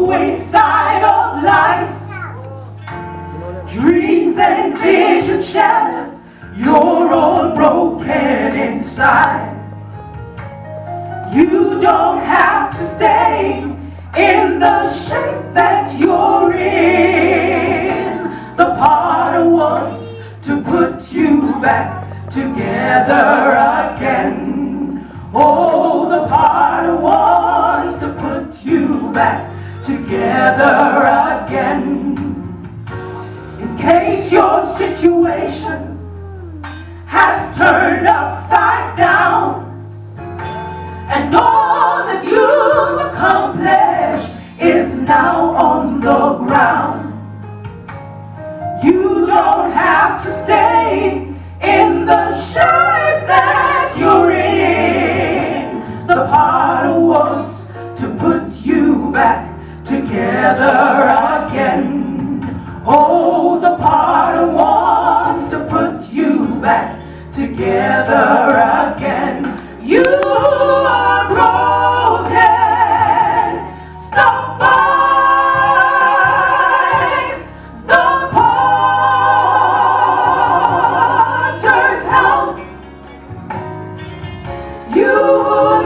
wayside of life. Dreams and visions shattered, you're all broken inside. You don't have to stay in the shape that you're in. The potter wants to put you back together again. Oh, the potter wants to put you back together again. In case your situation has turned upside down, and all that you've accomplished is now on the ground, you don't have to stay in the shape that you're in. The potter wants to put you back together again. Oh, the potter wants to put you back together again. You are broken. Stop by the potter's house. You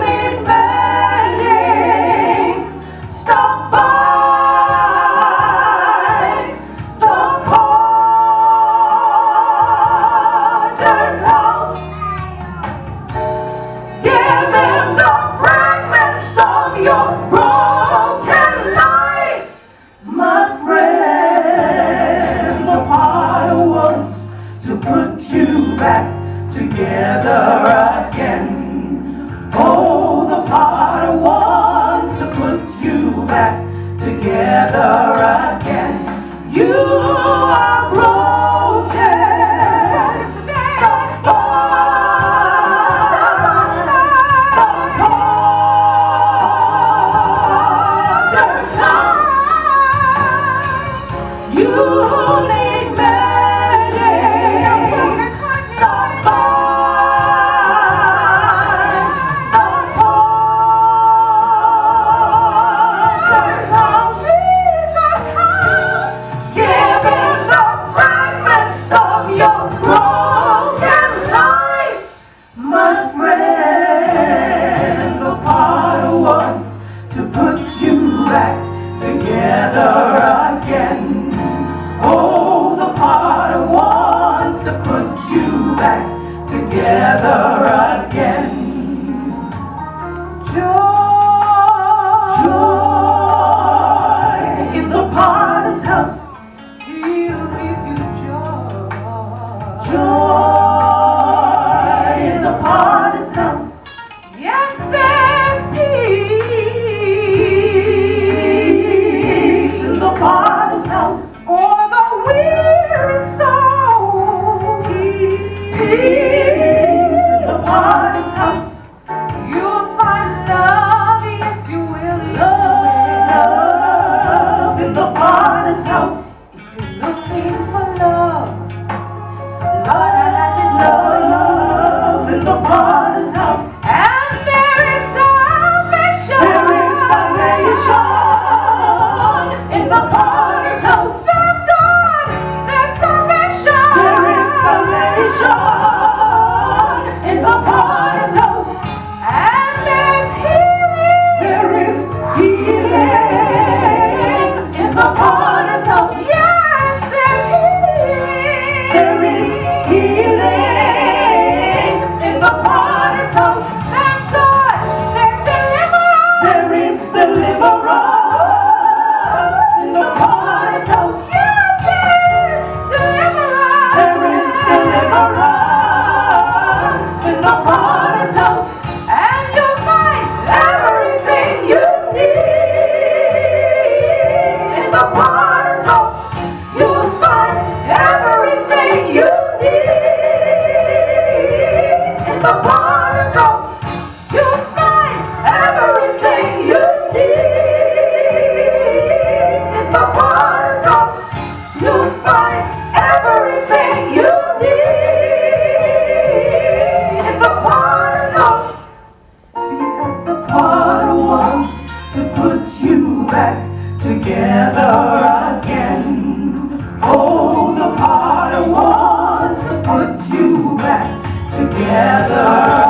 need mending. Stop by the potter's house. Give him the fragments of your broken life, my friend. The potter wants to put you back together again. Oh, the potter wants to put you back together again. You are broken. Stop by the potter's house. You need mending. Stop by the potter's house. Give him the fragments of your broken life, my friend. The potter wants to put you back together again. Oh, the potter wants to put you back together again. Joy in the potter's house. He'll give you joy. Joy in the potter's house. Yes, there's peace in the potter's house. For the weary soul, peace in the potter's house. You'll find love, yes you will. Love in the potter's house. If you're looking for love, Lord, has it love in the potter's house. And there is salvation. There is salvation in the potter's house. Of God, there's salvation. There is salvation in the potter's house. And there's healing. There is healing in the potter's house. together again. Oh, the potter wants to put you back together